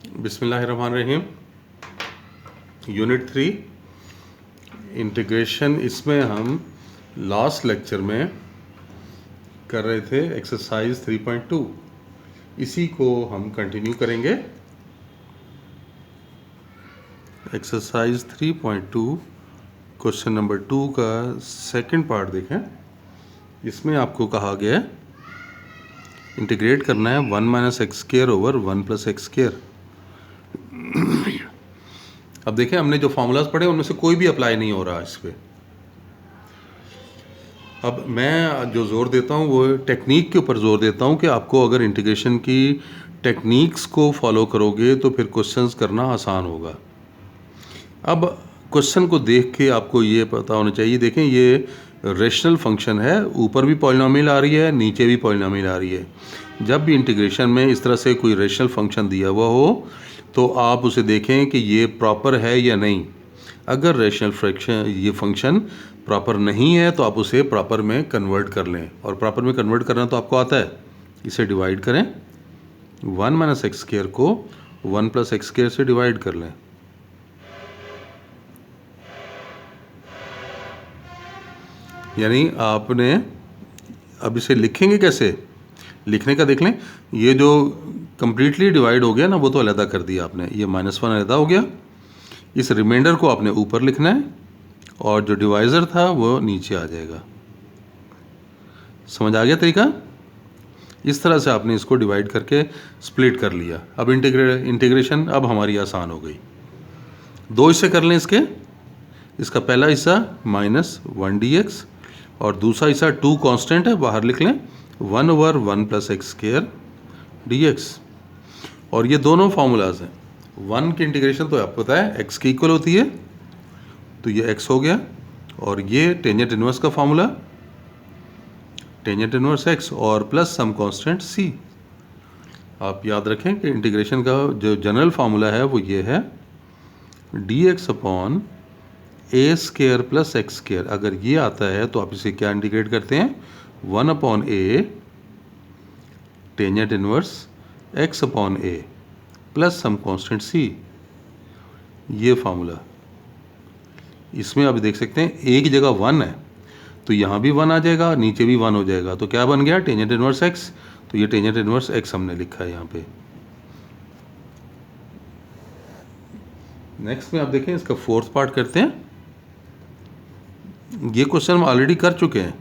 बिस्मिल्लाहिर्रहमानिर्रहीम। Unit 3 integration. इसमें हम लास्ट लेक्चर में कर रहे थे एक्सरसाइज 3.2। इसी को हम कंटिन्यू करेंगे। एक्सरसाइज 3.2 क्वेश्चन नंबर 2 का सेकंड पार्ट देखें। इसमें आपको कहा गया है इंटीग्रेट करना है 1 minus x square over 1 plus x square. अब देखें, हमने जो फार्मूलाज पढ़े उनमें से कोई भी अप्लाई नहीं हो रहा इस पर। अब मैं जो ज़ोर देता हूँ वो टेक्निक के ऊपर ज़ोर देता हूँ कि आपको अगर इंटीग्रेशन की टेक्निक्स को फॉलो करोगे तो फिर क्वेश्चंस करना आसान होगा। अब क्वेश्चन को देख के आपको ये पता होना चाहिए, देखें ये रेशनल फंक्शन है, ऊपर भी पॉलिनोमियल आ रही है, नीचे भी पॉलिनोमियल आ रही है। जब भी इंटीग्रेशन में इस तरह से कोई रेशनल फंक्शन दिया हुआ हो तो आप उसे देखें कि ये प्रॉपर है या नहीं। अगर रेशनल फ्रैक्शन ये फंक्शन प्रॉपर नहीं है तो आप उसे प्रॉपर में कन्वर्ट कर लें, और प्रॉपर में कन्वर्ट करना तो आपको आता है। इसे डिवाइड करें, 1 माइनस एक्स स्क्वायर को 1 प्लस एक्स स्क्वायर से डिवाइड कर लें। यानी आपने अब इसे लिखेंगे कैसे, लिखने का देख लें। ये जो कंप्लीटली डिवाइड हो गया ना वो तो अलहदा कर दिया आपने, ये -1 अलहदा हो गया। इस रिमाइंडर को आपने ऊपर लिखना है और जो डिवाइज़र था वो नीचे आ जाएगा। समझ आ गया तरीका? इस तरह से आपने इसको डिवाइड करके स्प्लिट कर लिया। अब इंटीग्रेशन अब हमारी आसान हो गई। दो हिस्से कर लें इसके। इसका पहला हिस्सा -1 dx और दूसरा हिस्सा 2 कांस्टेंट है, बाहर लिख लें 1 over 1 plus x square dx। और ये दोनों फार्मूलाज हैं। 1 की इंटीग्रेशन तो आपको पता है x की इक्वल होती है, तो ये x हो गया। और ये टेंजेंट इनवर्स का फार्मूला, टेंजेंट इनवर्स x और प्लस सम कांस्टेंट c। आप याद रखें कि इंटीग्रेशन का जो जनरल फार्मूला है वो ये है dx upon a square plus x square. अगर ये आता है तो आप इसे क्या इंटीग्रेट करते हैं, 1 upon a tangent inverse x upon a plus some constant c। ये फार्मूला, इसमें आप देख सकते हैं a की जगह 1 है तो यहाँ भी 1 आ जाएगा, नीचे भी 1 हो जाएगा। तो क्या बन गया, टेंजेंट इनवर्स x। तो ये टेंजेंट इनवर्स x हमने लिखा है यहाँ पे। नेक्स्ट में आप देखें, इसका फोर्थ पार्ट करते हैं। ये क्वेश्चन हम ऑलरेडी कर चुके हैं।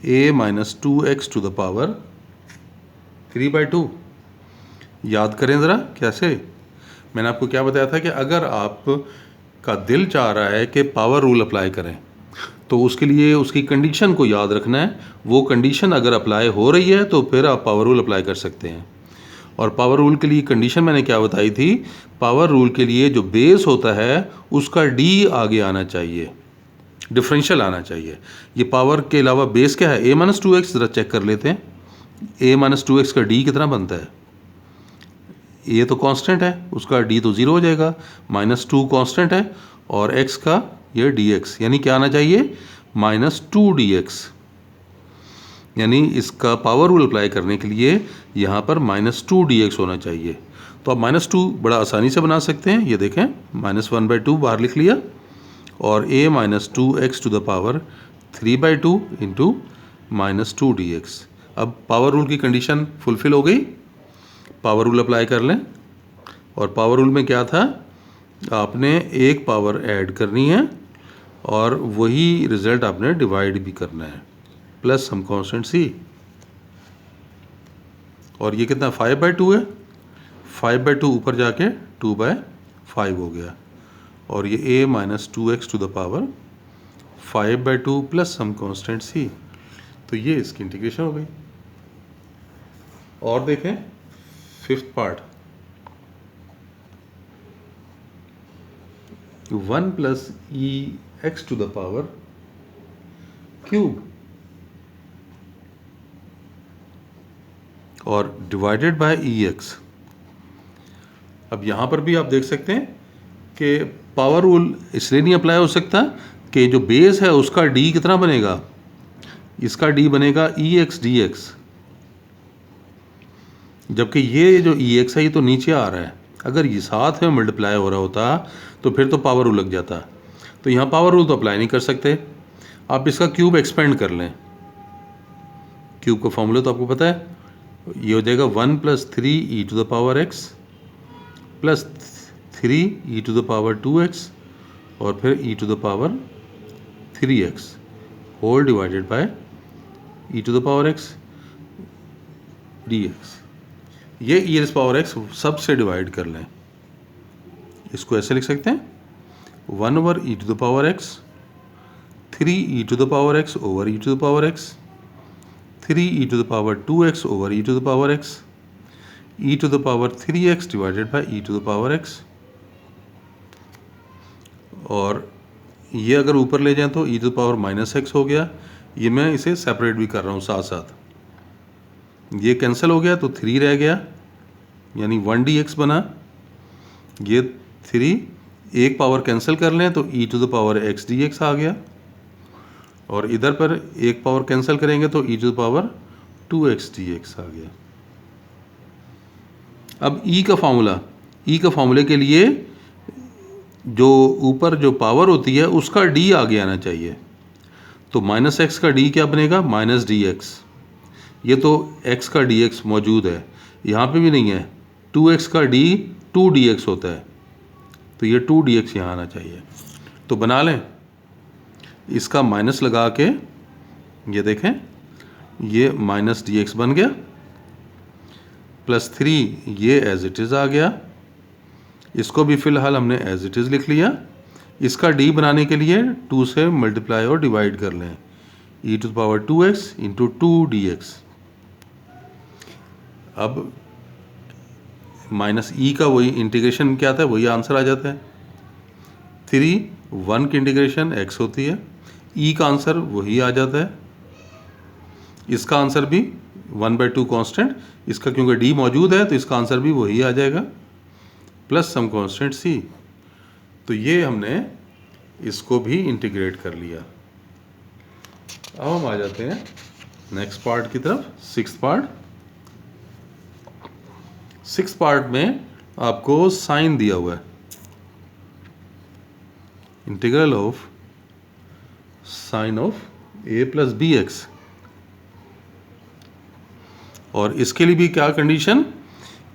a minus 2x to the power 3/2। याद करें ज़रा कैसे। मैंने आपको क्या बताया था कि अगर आप का दिल चाह रहा है कि पावर रूल अप्लाई करें तो उसके लिए उसकी कंडीशन को याद रखना है। वो कंडीशन अगर अप्लाई हो रही है तो फिर आप पावर रूल अप्लाई कर सकते हैं। और पावर रूल के लिए कंडीशन मैंने क्या बताई थी, पावर रूल के लिए जो बेस होता है उसका d आगे आना चाहिए, डिफरेंशियल आना चाहिए। ये पावर के अलावा बेस क्या है, a माइनस 2x। ज़रा चेक कर लेते हैं a माइनस 2x का d कितना बनता है। a तो कांस्टेंट है, उसका d तो 0 हो जाएगा। -2 कांस्टेंट है और x का ये dx, यानी क्या आना चाहिए, -2 dx। यानी इसका पावर रूल अप्लाई करने के लिए यहाँ पर -2 dx होना चाहिए। तो आप -2 बड़ा आसानी से बना सकते हैं। ये देखें, -1/2 बाहर लिख लिया और a minus 2x to the power 3/2 into -2 dx। अब पावर रूल की कंडीशन फुलफिल हो गई। पावर रूल अप्लाई कर लें। और पावर रूल में क्या था, आपने एक पावर ऐड करनी है और वही रिज़ल्ट आपने डिवाइड भी करना है, प्लस सम कांस्टेंट c। और ये कितना 5/2 है, 5/2 ऊपर जाके 2/5 हो गया। और ये a minus 2x to the power 5/2 plus some constant c। तो ये इसकी इंटीग्रेशन हो गई। और देखें fifth part, 1 plus e x to the power cube और डिवाइडेड बाय ई एक्स। अब यहाँ पर भी आप देख सकते हैं कि पावर रूल इसलिए नहीं अप्लाई हो सकता कि जो बेस है उसका d कितना बनेगा, इसका d बनेगा ई एक्स डी एक्स, जबकि ये जो ई एक्स है ये तो नीचे आ रहा है। अगर ये साथ में मल्टीप्लाई हो रहा होता तो फिर तो पावर रूल लग जाता, तो यहाँ पावर रूल तो अप्लाई नहीं कर सकते। आप इसका क्यूब एक्सपेंड कर लें, क्यूब का फॉर्मूला तो आपको पता है, ये हो जाएगा 1 + 3 e to the power x plus 3 e to the power 2x और फिर e to the power 3x whole divided by e to the power x dx। ये e रेज़ पावर x सब से डिवाइड कर लें, इसको ऐसे लिख सकते हैं 1/e to the power x, 3e to the power x over e to the power x, 3e to the power 2x over e to the power x, e to the power 3x divided by e to the power x। और ये अगर ऊपर ले जाएं तो e to the power -x हो गया। ये मैं इसे सेपरेट भी कर रहा हूँ साथ साथ, ये कैंसिल हो गया तो 3 रह गया, यानी 1dx बना। ये 3 एक पावर कैंसिल कर लें तो e to the power x dx आ गया, और इधर पर एक पावर कैंसिल करेंगे तो e to the power 2x dx आ गया। अब e का फॉर्मूले के लिए जो ऊपर जो पावर होती है उसका d आगे आना चाहिए, तो -x का d क्या बनेगा, -dx। ये तो x का dx मौजूद है, यहाँ पे भी नहीं है, 2x का d 2dx होता है, तो ये 2dx यहाँ आना चाहिए। तो बना लें, इसका माइनस लगा के ये देखें, ये -dx बन गया, +3 ये एज इट इज़ आ गया, इसको भी फ़िलहाल हमने एज इट इज़ लिख लिया। इसका d बनाने के लिए 2 से मल्टीप्लाई और डिवाइड कर लें, e to the power 2x into 2dx। अब -e का वही इंटीग्रेशन क्या था, वही आंसर आ जाता है। 3 1 की इंटीग्रेशन x होती है, e का आंसर वही आ जाता है। इसका आंसर भी 1/2 कांस्टेंट, इसका क्योंकि d मौजूद है तो इसका आंसर भी वही आ जाएगा, प्लस सम कांस्टेंट c। तो ये हमने इसको भी इंटीग्रेट कर लिया। अब हम आ जाते हैं नेक्स्ट पार्ट की तरफ, सिक्स्थ पार्ट। सिक्स्थ पार्ट में आपको साइन दिया हुआ है, integral of sine of a + bx, और इसके लिए भी क्या कंडीशन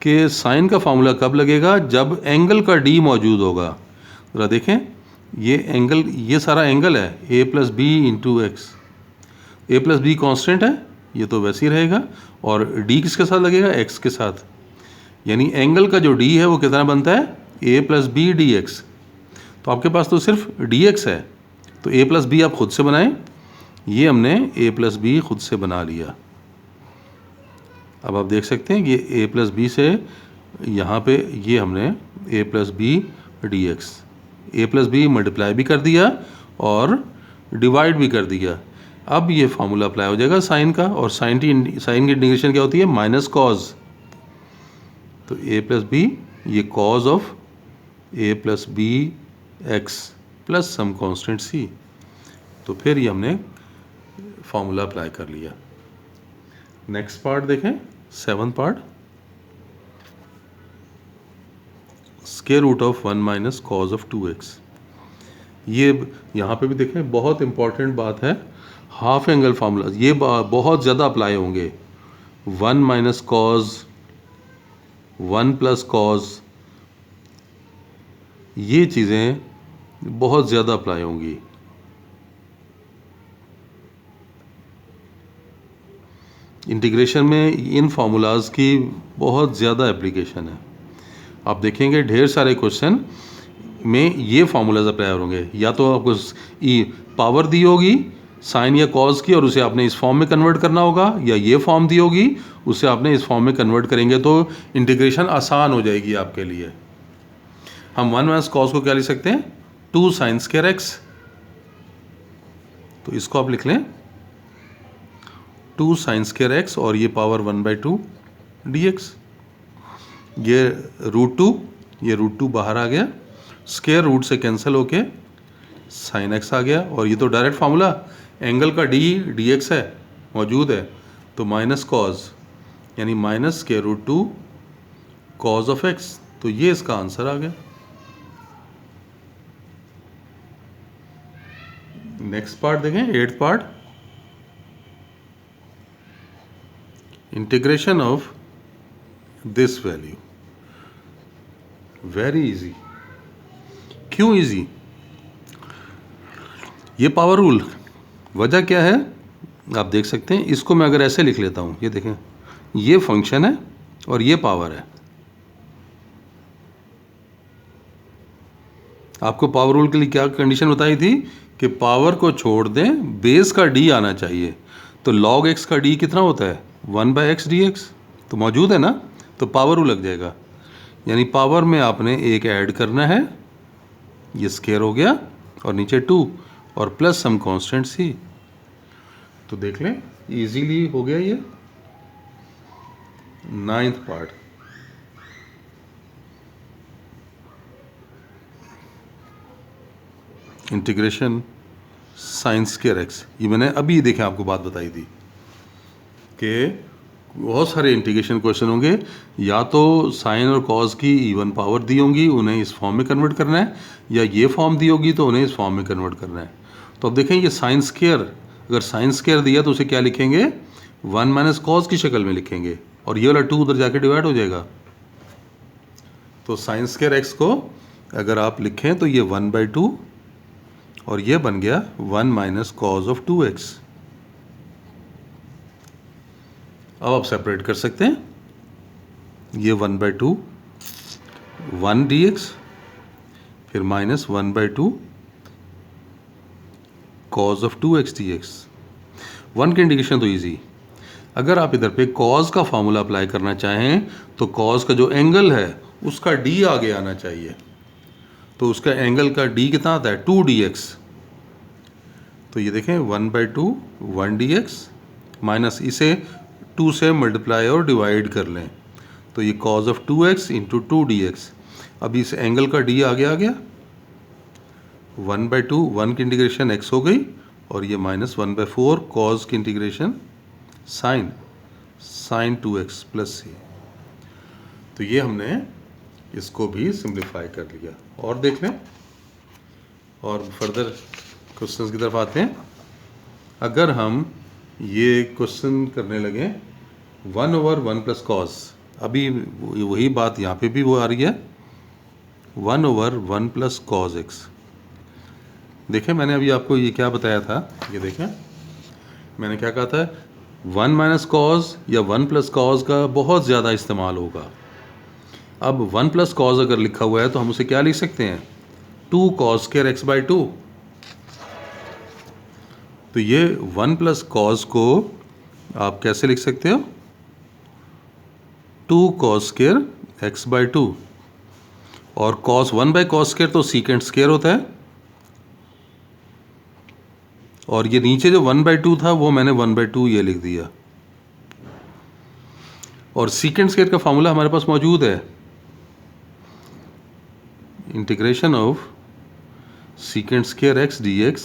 कि साइन का फार्मूला कब लगेगा, जब एंगल का d मौजूद होगा। ज़रा देखें, ये एंगल, ये सारा एंगल है a + b into x, a + b constant है, ये तो वैसे ही रहेगा, और d किसके साथ लगेगा, x के साथ, यानी एंगल का जो d है वो कितना बनता है, a + b dx। तो आपके पास तो सिर्फ dx है, तो a + b आप खुद से बनाएं, ये हमने a + b खुद से बना लिया। अब आप देख सकते हैं कि a + b से यहाँ पे ये हमने a + b dx, a + b multiply भी कर दिया और डिवाइड भी कर दिया। अब ये फार्मूला अप्लाई हो जाएगा साइन का, और साइन की इंटीग्रेशन क्या होती है, माइनस कॉज। तो a + b, ये cos of a + b x plus some constant c। तो फिर ये हमने फार्मूला अप्लाई कर लिया। नेक्स्ट पार्ट देखें, seventh part, square root of 1 - cos of 2x। ये यहाँ पे भी देखें, बहुत इंपॉर्टेंट बात है, हाफ एंगल फार्मूला ये बहुत ज़्यादा अप्लाई होंगे। 1 - कॉज, 1 + कॉज, ये चीज़ें बहुत ज़्यादा अप्लाई होंगी। इंटीग्रेशन में इन फार्मूलाज की बहुत ज़्यादा एप्लीकेशन है। आप देखेंगे ढेर सारे क्वेश्चन में ये फार्मूलाज अप्लाई होंगे, या तो आपको पावर दी होगी साइन या कॉज की और उसे आपने इस फॉर्म में कन्वर्ट करना होगा, या ये फॉर्म दी होगी उसे आपने इस फॉर्म में कन्वर्ट करेंगे तो इंटीग्रेशन आसान हो जाएगी आपके लिए। हम 1 - कॉज को क्या लिख सकते हैं, 2 sin² x। तो इसको आप लिख लें 2 sin² x, और ये पावर 1/2 dx। ये √2, ये √2 बाहर आ गया, स्क्वायर रूट से कैंसिल होके sin x आ गया, और ये तो डायरेक्ट फार्मूला एंगल का d dx है मौजूद है, तो माइनस कॉज, यानी -√2 कॉज ऑफ x तो ये इसका आंसर आ गया। नेक्स्ट पार्ट देखें, 8th part, integration of this value. Very easy. क्यों इजी? ये पावर रूल, वजह क्या है आप देख सकते हैं। इसको मैं अगर ऐसे लिख लेता हूं, ये देखें, ये फंक्शन है और ये पावर है। आपको पावर रूल के लिए क्या कंडीशन बताई थी कि पावर को छोड़ दें, बेस का डी आना चाहिए। तो log x का डी कितना होता है? 1/x dx। तो मौजूद है ना, तो पावर रूल लग जाएगा। यानी पावर में आपने एक ऐड करना है, ये स्केयर हो गया, और नीचे 2 और प्लस सम कांस्टेंट c। तो देख लें, इजीली हो गया ये। 9th part, integration sine square x. ये मैंने अभी देखें आपको बात बताई थी कि बहुत सारे इंटीग्रेशन क्वेश्चन होंगे, या तो साइन और कॉज की इवन पावर दी होंगी, उन्हें इस फॉर्म में कन्वर्ट करना है, या ये फॉर्म दी होगी तो उन्हें इस फॉर्म में कन्वर्ट करना है। तो अब देखें, ये साइन स्क्वायर, अगर साइन स्क्वायर दिया तो उसे क्या लिखेंगे? 1 माइनस कॉज की शक्ल में लिखेंगे, और ये वाला 2 उधर जाके डिवाइड हो जाएगा। तो साइन स्क्वायर एक्स को अगर आप लिखें तो ये 1/2, और ये बन गया 1 माइनस कॉज ऑफ 2x। अब आप सेपरेट कर सकते हैं, ये 1/2 1 dx, फिर minus 1/2 cause of 2x dx। 1 की इंडिकेशन तो इजी। अगर आप इधर पे कॉज का फॉर्मूला अप्लाई करना चाहें तो कॉज का जो एंगल है उसका d आगे आना चाहिए। तो उसका एंगल का d कितना आता है? 2 dx। तो ये देखें, 1/2 1 dx माइनस इसे 2 से मल्टीप्लाई और डिवाइड कर लें, तो ये cos of 2x into 2 dx। अब इस एंगल का d आगे आ गया, 1/2 1 की इंटीग्रेशन x हो गई, और ये माइनस 1/4 कॉज की integration sine 2x plus c। तो ये हमने इसको भी सिंप्लीफाई कर लिया। और देख लें, और फर्दर क्वेश्चंस की तरफ आते हैं। अगर हम ये क्वेश्चन करने लगे 1/1 प्लस कॉस, अभी वही बात यहाँ पे भी वो आ रही है, 1/1 प्लस कॉस एक्स। देखें, मैंने अभी आपको ये क्या बताया था, ये देखें मैंने क्या कहा था, 1 माइनस कॉस या 1 प्लस कॉस का बहुत ज़्यादा इस्तेमाल होगा। अब 1 प्लस कॉस अगर लिखा हुआ है तो हम उसे क्या लिख सकते हैं? 2 कॉस स्क्वायर x/2। तो ये 1 प्लस कॉस को आप कैसे लिख सकते हो? 2 कॉस स्क्वायर x/2। और कॉस 1/cos स्क्वायर तो सीकेंट स्क्वायर होता है, और ये नीचे जो 1/2 था वो मैंने 1/2 ये लिख दिया। और सीकेंट स्क्वायर का फॉर्मूला हमारे पास मौजूद है, integration of secant square x dx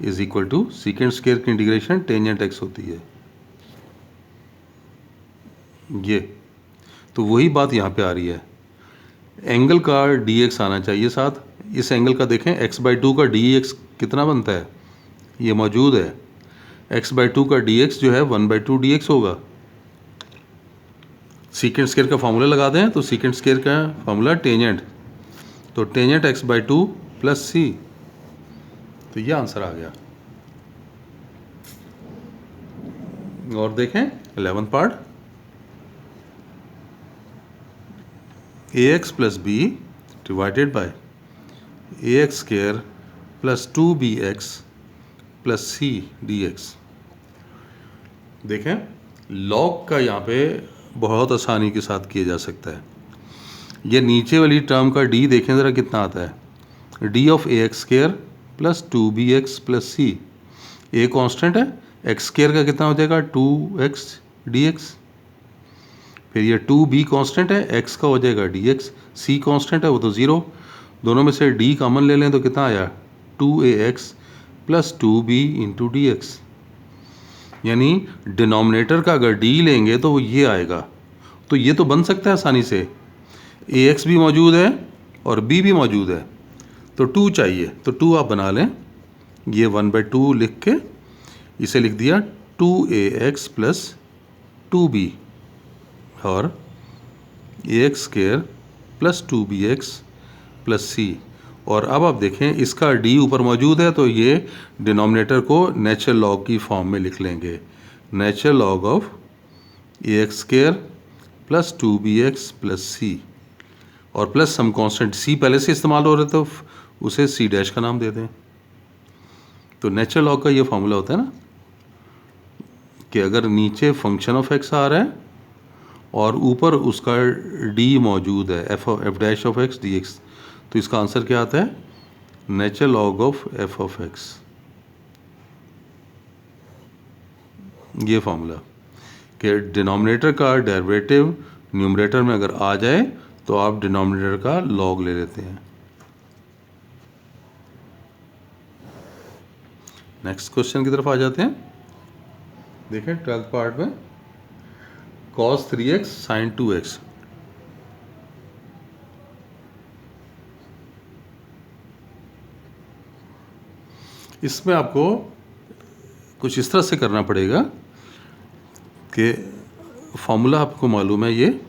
is equal to secant square की इंटीग्रेशन टेंजेंट x होती है। ये तो वही बात यहाँ पे आ रही है, एंगल का dx आना चाहिए साथ। इस एंगल का देखें, x/2 का dx कितना बनता है? ये मौजूद है, x/2 का dx जो है 1/2 dx होगा। सीकेंट स्क्वायर का फॉर्मूला लगा दें तो सीकेंट स्क्वायर का फॉर्मूला टेंजेंट, तो टेंजेंट x/2 प्लस c। तो ये आंसर आ गया। और देखें 11th part, ax plus b divided by ax square plus 2bx plus c dx। देखें, लॉग का यहाँ पे बहुत आसानी के साथ किया जा सकता है। ये नीचे वाली टर्म का d देखें ज़रा कितना आता है, d of ax square plus 2bx plus c। a constant है, x स्क्वायर का कितना हो जाएगा? 2x dx। फिर ये 2b कांस्टेंट है, x का हो जाएगा dx। c कांस्टेंट है, वो तो 0। दोनों में से d कॉमन ले लें तो कितना आया? 2ax plus 2b into dx। यानी डिनोमिनेटर का अगर d लेंगे तो वो ये आएगा। तो ये तो बन सकता है आसानी से, ए एक्स भी मौजूद है और बी भी मौजूद है, तो 2 चाहिए, तो 2 आप बना लें। ये 1/2 लिख के इसे लिख दिया 2ax प्लस 2b और ax² plus 2bx plus c। और अब आप देखें इसका d ऊपर मौजूद है, तो ये डिनोमिनेटर को नेचुरल लॉग की फॉर्म में लिख लेंगे। Natural log of ax² plus 2bx plus c और प्लस सम कांस्टेंट c पहले से इस्तेमाल हो रहे, तो उसे c डैश का नाम दे दें। तो नेचुरल लॉग का ये फॉर्मूला होता है ना कि अगर नीचे फंक्शन ऑफ x आ रहा है और ऊपर उसका d मौजूद है, f dash of x dx, तो इसका आंसर क्या आता है? Natural log of f of x। ये फॉर्मूला कि डिनोमिनेटर का डेरिवेटिव न्यूमरेटर में अगर आ जाए तो आप डिनोमिनेटर का लॉग ले लेते हैं। नेक्स्ट क्वेश्चन की तरफ आ जाते हैं। देखें 12th पार्ट में cos 3x sin 2x। इसमें आपको कुछ इस तरह से करना पड़ेगा कि फॉर्मूला आपको मालूम है, ये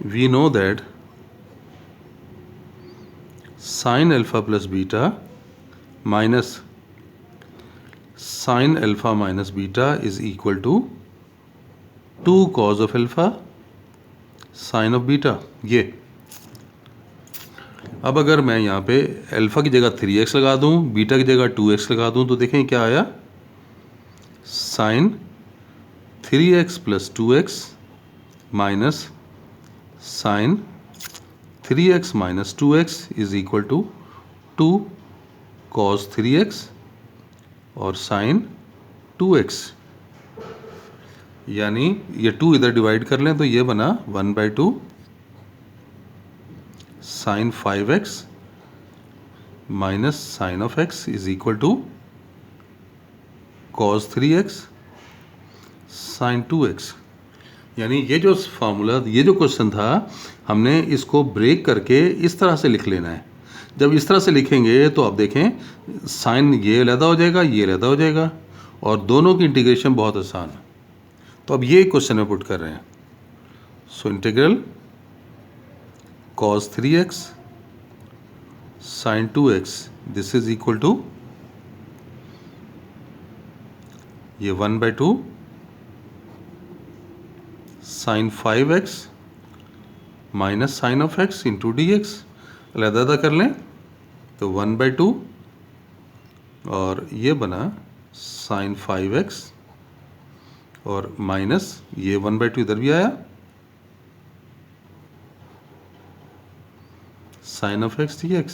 we know that sine alpha plus beta minus sine alpha minus beta is equal to 2 cos of alpha sine of beta. ये अब अगर मैं यहाँ पे अल्फा की जगह 3x लगा दूँ, बीटा की जगह 2x लगा दूँ, तो देखें क्या आया? Sine 3x plus 2x minus sine 3x minus 2x is equal to 2 cos 3x और साइन 2x। यानी ये 2 इधर डिवाइड कर लें तो ये बना 1/2 sine 5x minus sine of x is equal to cos 3x sine 2x। यानी ये जो फार्मूला, ये जो क्वेश्चन था, हमने इसको ब्रेक करके इस तरह से लिख लेना है। जब इस तरह से लिखेंगे तो आप देखें साइन ये अलहदा हो जाएगा, ये अलहदा हो जाएगा और दोनों की इंटीग्रेशन बहुत आसान है। तो अब ये क्वेश्चन में पुट कर रहे हैं। So integral cos 3x sin 2x this is equal to ये 1/2 sine 5x minus sine of x into d x. अलहदा कर लें तो 1/2 और ये बना साइन 5x और माइनस ये 1/2 इधर भी आया साइन ऑफ x dx।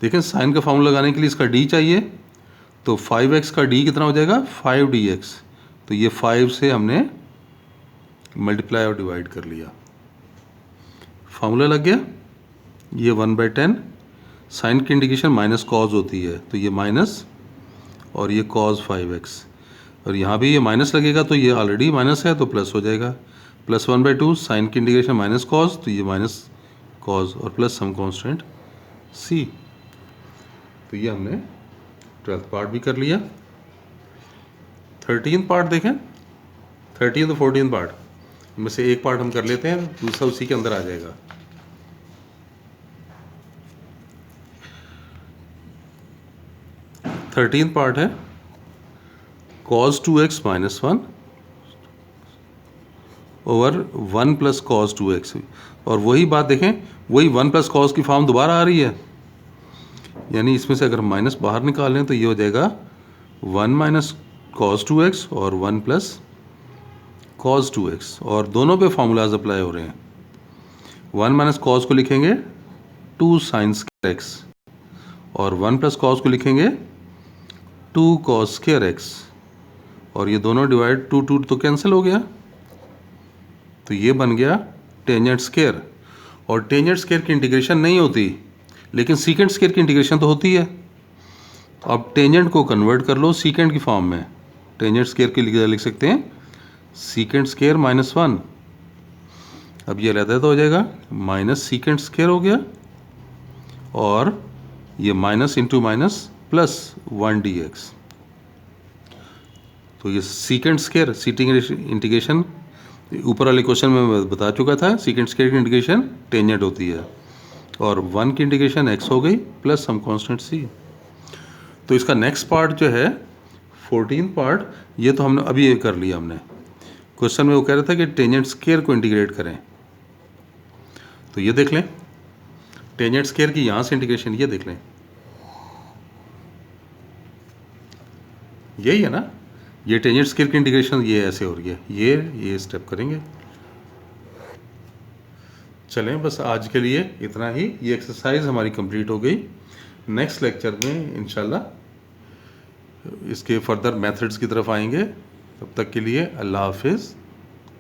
देखें साइन का फॉर्मूला लगाने के लिए इसका d चाहिए, तो 5x का d कितना हो जाएगा? 5dx। तो ये 5 से हमने मल्टीप्लाई और डिवाइड कर लिया, फार्मूला लग गया। ये 1/10 साइन की इंडिकेशन माइनस कॉज होती है, तो ये माइनस और ये कॉज 5x और यहाँ भी ये माइनस लगेगा, तो ये ऑलरेडी माइनस है तो प्लस हो जाएगा। प्लस 1/2 साइन की इंडिकेशन माइनस कॉज, तो ये माइनस कॉज और प्लस सम कांस्टेंट c। तो ये हमने 12th पार्ट भी कर लिया। 13th पार्ट देखें, 13th और 14th पार्ट में से एक पार्ट हम कर लेते हैं, दूसरा उसी के अंदर आ जाएगा। थर्टीन पार्ट है cos 2x minus 1 over 1 plus cos 2x। और वही बात देखें, वही 1 प्लस कॉस की फॉर्म दोबारा आ रही है। यानी इसमें से अगर हम माइनस बाहर निकालें तो ये हो जाएगा 1 माइनस cos 2x और 1 प्लस cos 2x और दोनों पे फार्मूलाज अप्लाई हो रहे हैं। 1 माइनस कॉस को लिखेंगे 2 साइन स्क्वायर x और 1 प्लस कॉस को लिखेंगे 2 cos स्क्वायर x और ये दोनों डिवाइड 2 तो कैंसिल हो गया, तो ये बन गया टेंजेंट स्क्वायर। और टेंजेंट स्क्वायर की इंटीग्रेशन नहीं होती, लेकिन सीकेंट स्क्वायर की इंटीग्रेशन तो होती है। अब टेंजेंट को कन्वर्ट कर लो सीकेंट की फॉर्म में। टेंजेंट स्क्वायर के लिए लिख सकते हैं सीकेंट स्क्वायर माइनस 1 अब ये अलग हो जाएगा, माइनस सीकेंड स्क्वायर हो गया और ये minus into minus plus 1 dx। तो ये सीकेंड स्क्वायर सीटिंग इंटीग्रेशन ऊपर वाले क्वेश्चन में मैं बता चुका था, सीकेंड स्क्वायर की इंटीग्रेशन टेंजेंट होती है और 1 की इंटीग्रेशन x हो गई प्लस सम कांस्टेंट c। तो इसका नेक्स्ट पार्ट जो है 14 पार्ट, ये तो हमने अभी ये कर लिया हमने। क्वेश्चन में वो कह रहा था कि टेंजेंट स्क्वायर को इंटीग्रेट करें, तो ये देख लें टेंजेंट स्क्वायर की यहाँ से इंटीग्रेशन, ये देख लें यही है ना, ये टेंजेंट स्क्वायर की इंटीग्रेशन ये ऐसे हो रही है, ये स्टेप करेंगे। चलें बस आज के लिए इतना ही, ये एक्सरसाइज हमारी कंप्लीट हो गई। नेक्स्ट लेक्चर में इंशाल्लाह इसके फर्दर मेथड्स की तरफ आएंगे। तब तक के लिए अल्लाह हाफिज़।